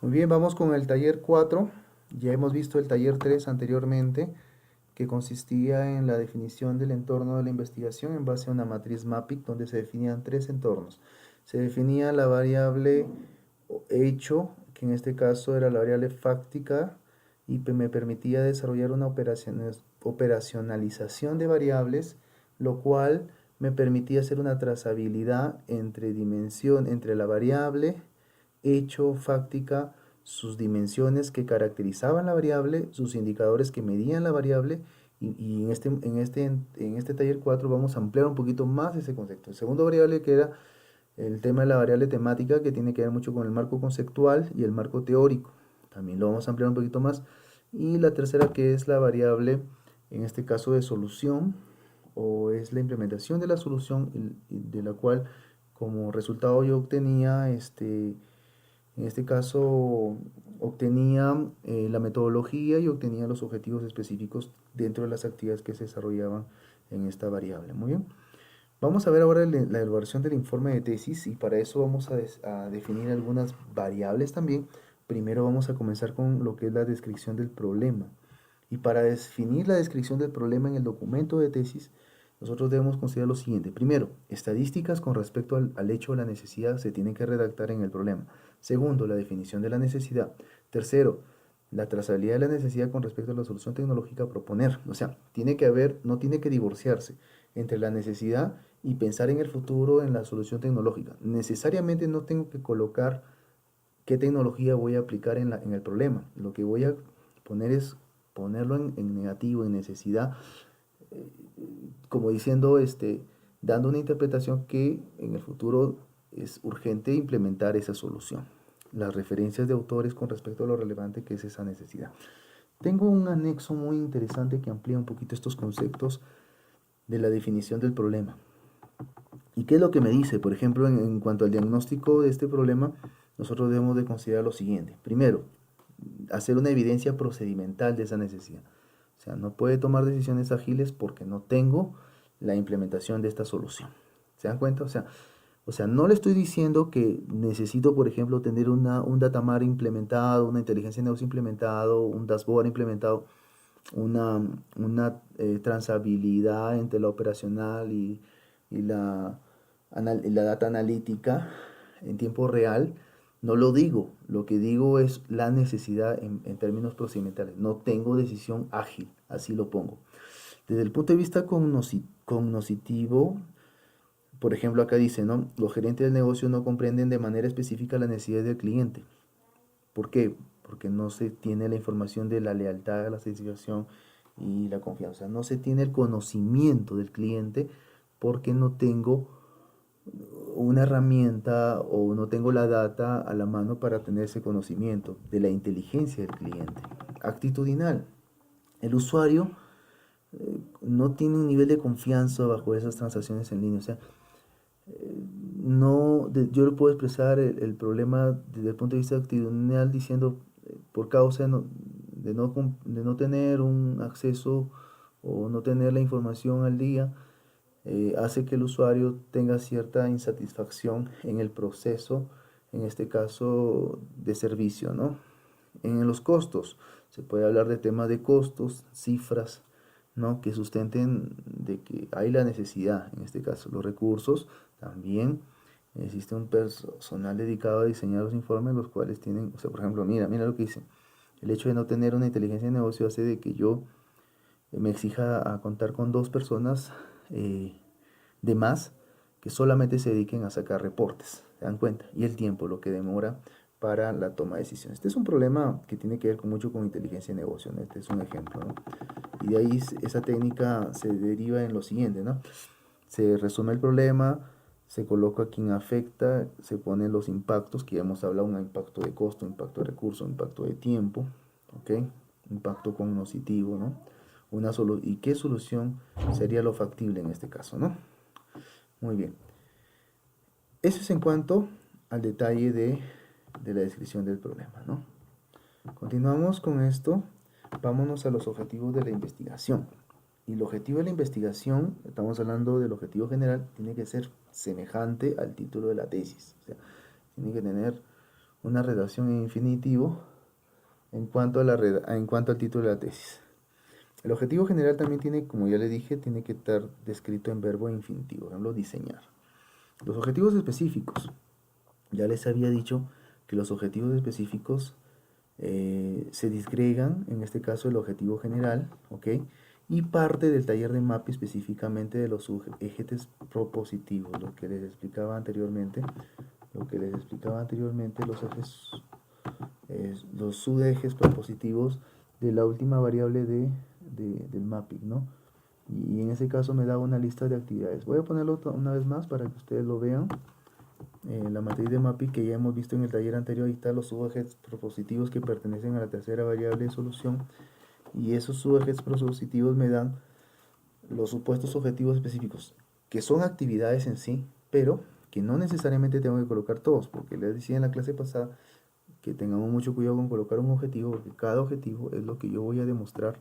Muy bien, vamos con el taller 4. Ya hemos visto el taller 3 anteriormente, que consistía en la definición del entorno de la investigación en base a una matriz MAPIC, donde se definían tres entornos. Se definía la variable hecho, que en este caso era la variable fáctica, y me permitía desarrollar una operacionalización de variables, lo cual me permitía hacer una trazabilidad entre la variable hecho, fáctica, sus dimensiones que caracterizaban la variable, sus indicadores que medían la variable, y en este taller 4 vamos a ampliar un poquito más ese concepto. El segundo variable, que era el tema de la variable temática, que tiene que ver mucho con el marco conceptual y el marco teórico, también lo vamos a ampliar un poquito más. Y la tercera, que es la variable, en este caso de solución, o es la implementación de la solución, de la cual como resultado yo obtenía en este caso obtenía la metodología y obtenía los objetivos específicos dentro de las actividades que se desarrollaban en esta variable. Muy bien. Vamos a ver ahora la elaboración del informe de tesis, y para eso vamos a definir algunas variables también. Primero vamos a comenzar con lo que es la descripción del problema. Y para definir la descripción del problema en el documento de tesis, nosotros debemos considerar lo siguiente. Primero, estadísticas con respecto al hecho de la necesidad se tienen que redactar en el problema. Segundo, la definición de la necesidad. Tercero, la trazabilidad de la necesidad con respecto a la solución tecnológica a proponer. O sea, no tiene que divorciarse entre la necesidad y pensar en el futuro en la solución tecnológica. Necesariamente no tengo que colocar qué tecnología voy a aplicar en el problema. Lo que voy a poner es ponerlo en negativo, en necesidad, como diciendo, dando una interpretación que en el futuro es urgente implementar esa solución. Las referencias de autores con respecto a lo relevante que es esa necesidad. Tengo un anexo muy interesante que amplía un poquito estos conceptos de la definición del problema. ¿Y qué es lo que me dice? Por ejemplo, en cuanto al diagnóstico de este problema, nosotros debemos de considerar lo siguiente. Primero, hacer una evidencia procedimental de esa necesidad. O sea, no puede tomar decisiones ágiles porque no tengo la implementación de esta solución. ¿Se dan cuenta? O sea, no le estoy diciendo que necesito, por ejemplo, tener un datamar implementado, una inteligencia de negocio implementado, un dashboard implementado, una, una transabilidad entre la operacional y la data analítica en tiempo real. No lo digo, lo que digo es la necesidad en términos procedimentales. No tengo decisión ágil, así lo pongo. Desde el punto de vista cognoscitivo, por ejemplo, acá dice, ¿no? Los gerentes del negocio no comprenden de manera específica las necesidades del cliente. ¿Por qué? Porque no se tiene la información de la lealtad, la satisfacción y la confianza. No se tiene el conocimiento del cliente porque no tengo una herramienta o no tengo la data a la mano para tener ese conocimiento de la inteligencia del cliente. Actitudinal. El usuario no tiene un nivel de confianza bajo esas transacciones en línea. O sea, no, yo le puedo expresar el problema desde el punto de vista actitudinal diciendo por causa de no tener un acceso o no tener la información al día, hace que el usuario tenga cierta insatisfacción en el proceso, en este caso de servicio, ¿no? En los costos, se puede hablar de temas de costos, cifras, ¿no? Que sustenten de que hay la necesidad, en este caso los recursos, también existe un personal dedicado a diseñar los informes, los cuales tienen, o sea, por ejemplo, mira lo que dice, el hecho de no tener una inteligencia de negocio hace de que yo me exija a contar con dos personas de más que solamente se dediquen a sacar reportes, ¿se dan cuenta? Y el tiempo, lo que demora para la toma de decisiones. Este es un problema que tiene que ver mucho con inteligencia de negocio, ¿no? Este es un ejemplo, ¿no? Y de ahí esa técnica se deriva en lo siguiente, ¿no? Se resume el problema, se coloca a quien afecta, se ponen los impactos, que ya hemos hablado, un impacto de costo, impacto de recurso, impacto de tiempo, ¿ok? Impacto cognoscitivo, ¿no? ¿Y qué solución sería lo factible en este caso, ¿no? Muy bien. Eso es en cuanto al detalle de la descripción del problema, ¿no? Continuamos con esto. Vámonos a los objetivos de la investigación. Y el objetivo de la investigación, estamos hablando del objetivo general, tiene que ser semejante al título de la tesis. O sea, tiene que tener una redacción en infinitivo en cuanto en cuanto al título de la tesis. El objetivo general también tiene, como ya le dije, tiene que estar descrito en verbo infinitivo, por ejemplo, diseñar. Los objetivos específicos. Ya les había dicho que los objetivos específicos se disgregan, en este caso el objetivo general, ¿ok? Y parte del taller de MAPI específicamente de los ejes propositivos, lo que les explicaba anteriormente, los subejes propositivos de la última variable del mapping, ¿no? Y en ese caso me da una lista de actividades. Voy a ponerlo una vez más para que ustedes lo vean. La matriz de mapping que ya hemos visto en el taller anterior, ahí están los subejes propositivos que pertenecen a la tercera variable de solución. Y esos subejes propositivos me dan los supuestos objetivos específicos, que son actividades en sí, pero que no necesariamente tengo que colocar todos, porque les decía en la clase pasada que tengamos mucho cuidado con colocar un objetivo, porque cada objetivo es lo que yo voy a demostrar,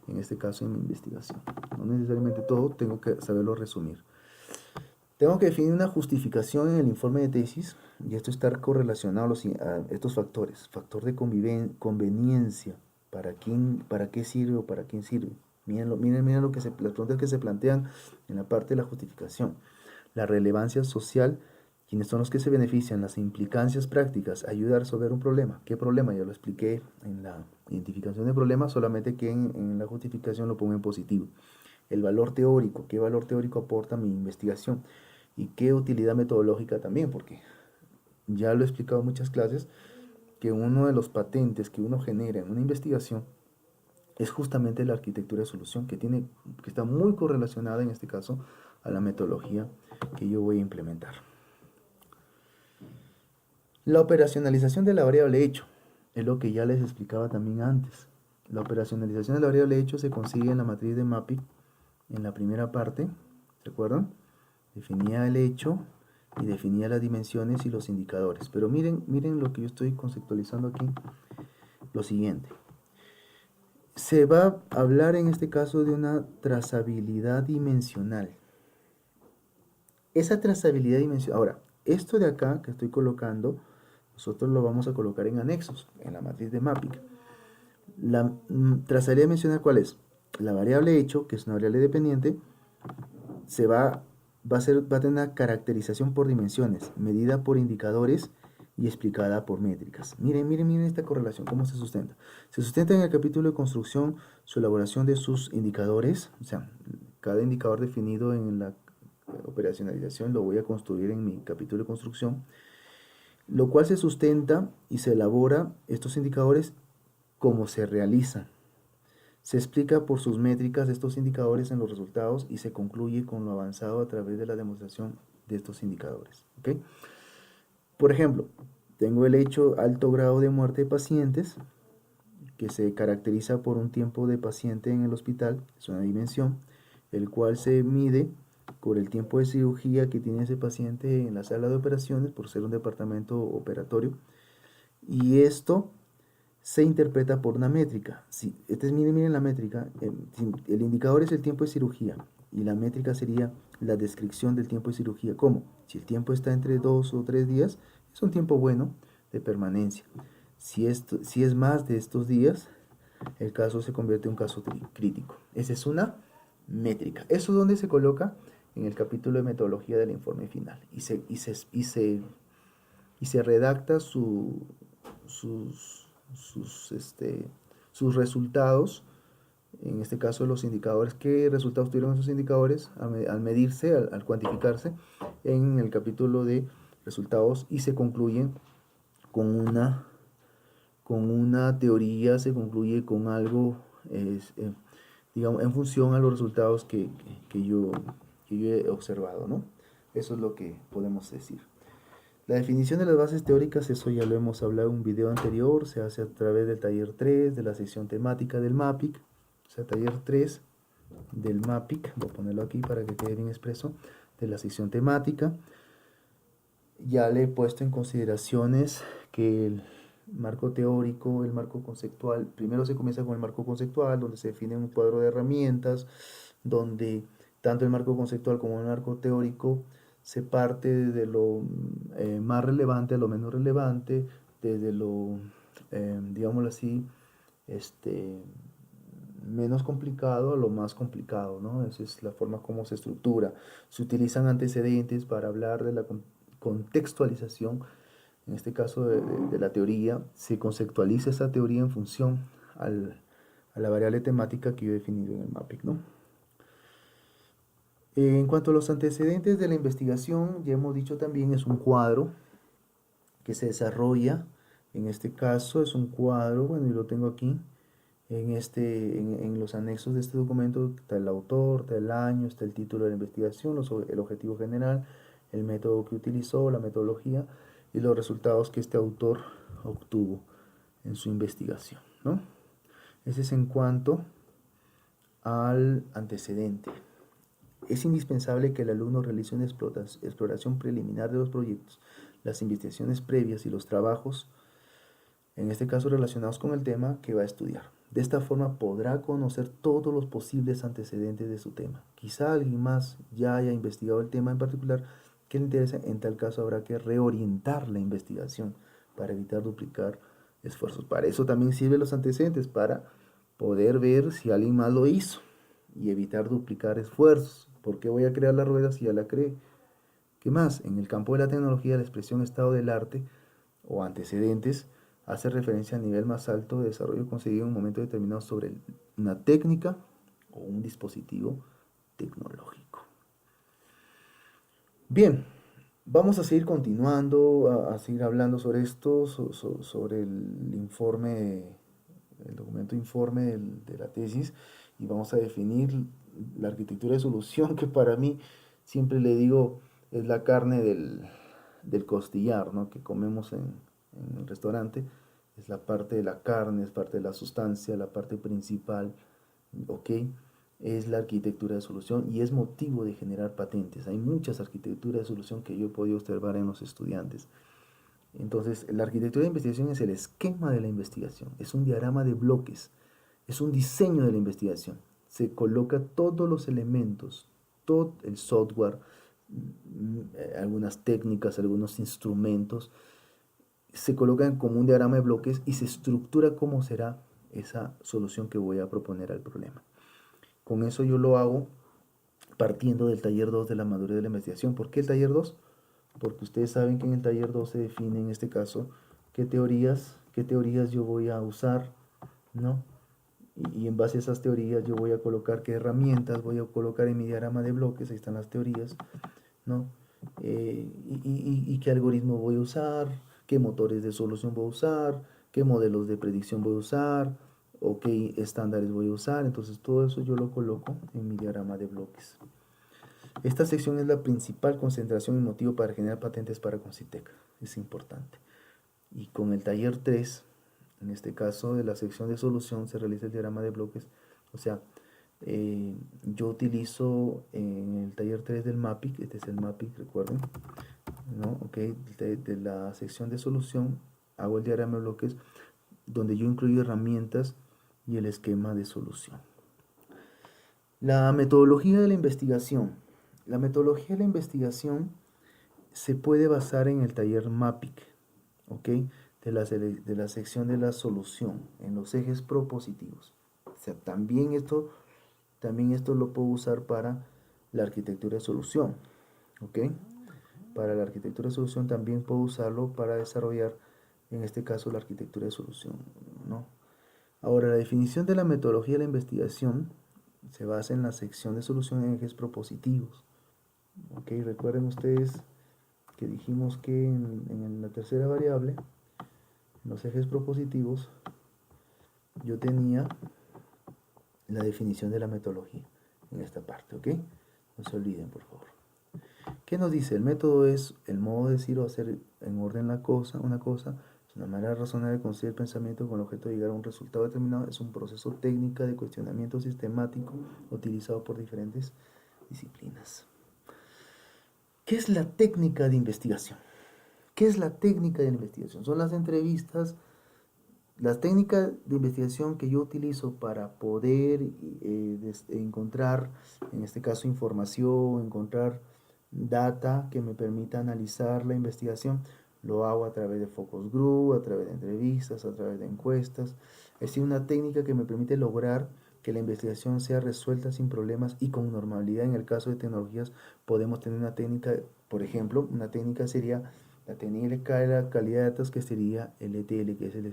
en este caso en mi investigación. No necesariamente todo tengo que saberlo resumir. Tengo que definir una justificación en el informe de tesis, y esto está correlacionado a estos factores. Factor de conveniencia, para qué sirve o para quién sirve. Miren las preguntas que se plantean en la parte de la justificación. La relevancia social, quienes son los que se benefician, las implicancias prácticas, ayudar a resolver un problema. ¿Qué problema? Ya lo expliqué en la identificación de problemas, solamente que en la justificación lo pongo en positivo. El valor teórico, ¿qué valor teórico aporta mi investigación? Y qué utilidad metodológica también, porque ya lo he explicado en muchas clases, que uno de los patentes que uno genera en una investigación es justamente la arquitectura de solución, que está muy correlacionada en este caso a la metodología que yo voy a implementar. La operacionalización de la variable hecho es lo que ya les explicaba también antes. La operacionalización de la variable hecho se consigue en la matriz de mapping, en la primera parte, ¿se acuerdan? Definía el hecho y definía las dimensiones y los indicadores. Pero miren lo que yo estoy conceptualizando aquí, lo siguiente. Se va a hablar en este caso de una trazabilidad dimensional. Esa trazabilidad dimensional, ahora, esto de acá que estoy colocando, nosotros lo vamos a colocar en anexos, en la matriz de mapping. La trazabilidad dimensional, ¿cuál es? La variable hecho, que es una variable dependiente, va a tener una caracterización por dimensiones, medida por indicadores y explicada por métricas. Miren esta correlación, cómo se sustenta. Se sustenta en el capítulo de construcción su elaboración de sus indicadores, o sea, cada indicador definido en la operacionalización lo voy a construir en mi capítulo de construcción, lo cual se sustenta y se elabora estos indicadores como se realizan. Se explica por sus métricas de estos indicadores en los resultados y se concluye con lo avanzado a través de la demostración de estos indicadores. ¿Okay? Por ejemplo, tengo el hecho alto grado de muerte de pacientes, que se caracteriza por un tiempo de paciente en el hospital, es una dimensión, el cual se mide por el tiempo de cirugía que tiene ese paciente en la sala de operaciones, por ser un departamento operatorio, y esto se interpreta por una métrica. Si, miren la métrica, el indicador es el tiempo de cirugía y la métrica sería la descripción del tiempo de cirugía. ¿Cómo? Si el tiempo está entre 2 o 3 días, es un tiempo bueno de permanencia. Si es más de estos días, el caso se convierte en un caso crítico. Esa es una métrica. ¿Eso es donde se coloca? En el capítulo de metodología del informe final. Y se redacta sus resultados, en este caso los indicadores, qué resultados tuvieron esos indicadores al medirse, al cuantificarse en el capítulo de resultados, y se concluye con una teoría, se concluye con algo, digamos, en función a los resultados que yo he observado, ¿no? Eso es lo que podemos decir. La definición de las bases teóricas, eso ya lo hemos hablado en un video anterior, se hace a través del taller 3 de la sección temática del MAPIC, o sea, taller 3 del MAPIC, voy a ponerlo aquí para que quede bien expreso, de la sección temática. Ya le he puesto en consideraciones que el marco teórico, el marco conceptual, primero se comienza con el marco conceptual, donde se define un cuadro de herramientas, donde tanto el marco conceptual como el marco teórico se parte de lo más relevante a lo menos relevante, desde lo, digámoslo así, menos complicado a lo más complicado, ¿no? Esa es la forma como se estructura. Se utilizan antecedentes para hablar de la contextualización, en este caso de la teoría. Se conceptualiza esa teoría en función a la variable temática que yo he definido en el mapping, ¿no? En cuanto a los antecedentes de la investigación, ya hemos dicho también, es un cuadro que se desarrolla. En este caso es un cuadro, bueno, yo lo tengo aquí, en los anexos de este documento está el autor, está el año, está el título de la investigación, el objetivo general, el método que utilizó, la metodología y los resultados que este autor obtuvo en su investigación, ¿no? Ese es en cuanto al antecedente. Es indispensable que el alumno realice una exploración preliminar de los proyectos, las investigaciones previas y los trabajos, en este caso relacionados con el tema que va a estudiar. De esta forma podrá conocer todos los posibles antecedentes de su tema. Quizá alguien más ya haya investigado el tema en particular que le interese. En tal caso habrá que reorientar la investigación para evitar duplicar esfuerzos. Para eso también sirven los antecedentes, para poder ver si alguien más lo hizo y evitar duplicar esfuerzos. ¿Por qué voy a crear la rueda si ya la creé? ¿Qué más? En el campo de la tecnología, la expresión estado del arte o antecedentes hace referencia al nivel más alto de desarrollo conseguido en un momento determinado sobre una técnica o un dispositivo tecnológico. Bien, vamos a seguir continuando, a seguir hablando sobre esto, sobre el informe, el documento informe de la tesis, y vamos a definir la arquitectura de solución, que para mí, siempre le digo, es la carne del costillar, ¿no?, que comemos en el restaurante. Es la parte de la carne, es parte de la sustancia, la parte principal, ¿ok? Es la arquitectura de solución y es motivo de generar patentes. Hay muchas arquitecturas de solución que yo he podido observar en los estudiantes. Entonces, la arquitectura de investigación es el esquema de la investigación, es un diagrama de bloques, es un diseño de la investigación. Se coloca todos los elementos, todo el software, algunas técnicas, algunos instrumentos, se colocan como un diagrama de bloques y se estructura cómo será esa solución que voy a proponer al problema. Con eso yo lo hago partiendo del taller 2 de la madurez de la investigación. ¿Por qué el taller 2? Porque ustedes saben que en el taller 2 se define, en este caso, qué teorías yo voy a usar, ¿no? Y en base a esas teorías yo voy a colocar qué herramientas voy a colocar en mi diagrama de bloques. Ahí están las teorías, ¿no? Y qué algoritmo voy a usar, qué motores de solución voy a usar, qué modelos de predicción voy a usar, o qué estándares voy a usar. Entonces todo eso yo lo coloco en mi diagrama de bloques. Esta sección es la principal concentración y motivo para generar patentes para Concitec. Es importante. Y con el taller 3, en este caso de la sección de solución, se realiza el diagrama de bloques. O sea, yo utilizo en el taller 3 del MAPIC, este es el MAPIC, recuerden, ¿no? Okay, de la sección de solución hago el diagrama de bloques donde yo incluyo herramientas y el esquema de solución. La metodología de la investigación. La metodología de la investigación se puede basar en el taller MAPIC, ¿ok? De la sección de la solución, en los ejes propositivos. O sea, también esto lo puedo usar para la arquitectura de solución, ¿ok? Para la arquitectura de solución también puedo usarlo para desarrollar, en este caso, la arquitectura de solución, ¿no? Ahora, la definición de la metodología de la investigación se basa en la sección de solución en ejes propositivos. Ok, recuerden ustedes que dijimos que en la tercera variable, en los ejes propositivos, yo tenía la definición de la metodología en esta parte, ¿ok? No se olviden, por favor. ¿Qué nos dice? El método es el modo de decir o hacer en orden una cosa, es una manera razonable de construir el pensamiento con el objeto de llegar a un resultado determinado, es un proceso técnico de cuestionamiento sistemático utilizado por diferentes disciplinas. ¿Qué es la técnica de investigación? ¿Qué es la técnica de la investigación? Son las entrevistas, las técnicas de investigación que yo utilizo para poder encontrar, en este caso, información, encontrar data que me permita analizar la investigación. Lo hago a través de focus group, a través de entrevistas, a través de encuestas. Es decir, una técnica que me permite lograr que la investigación sea resuelta sin problemas y con normalidad. En el caso de tecnologías podemos tener una técnica, por ejemplo, una técnica sería la técnica de la calidad de datos, que sería el ETL, que es el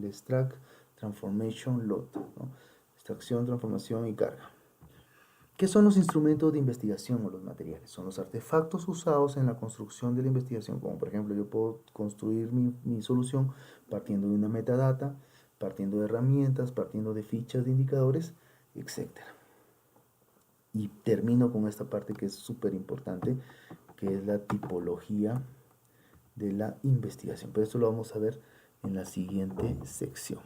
Extract Transformation Load, ¿no? Extracción, transformación y carga. ¿Qué son los instrumentos de investigación o los materiales? Son los artefactos usados en la construcción de la investigación, como por ejemplo yo puedo construir mi solución partiendo de una metadata, partiendo de herramientas, partiendo de fichas de indicadores, etcétera. Y termino con esta parte que es súper importante, que es la tipología de la investigación. Pero esto lo vamos a ver en la siguiente sección.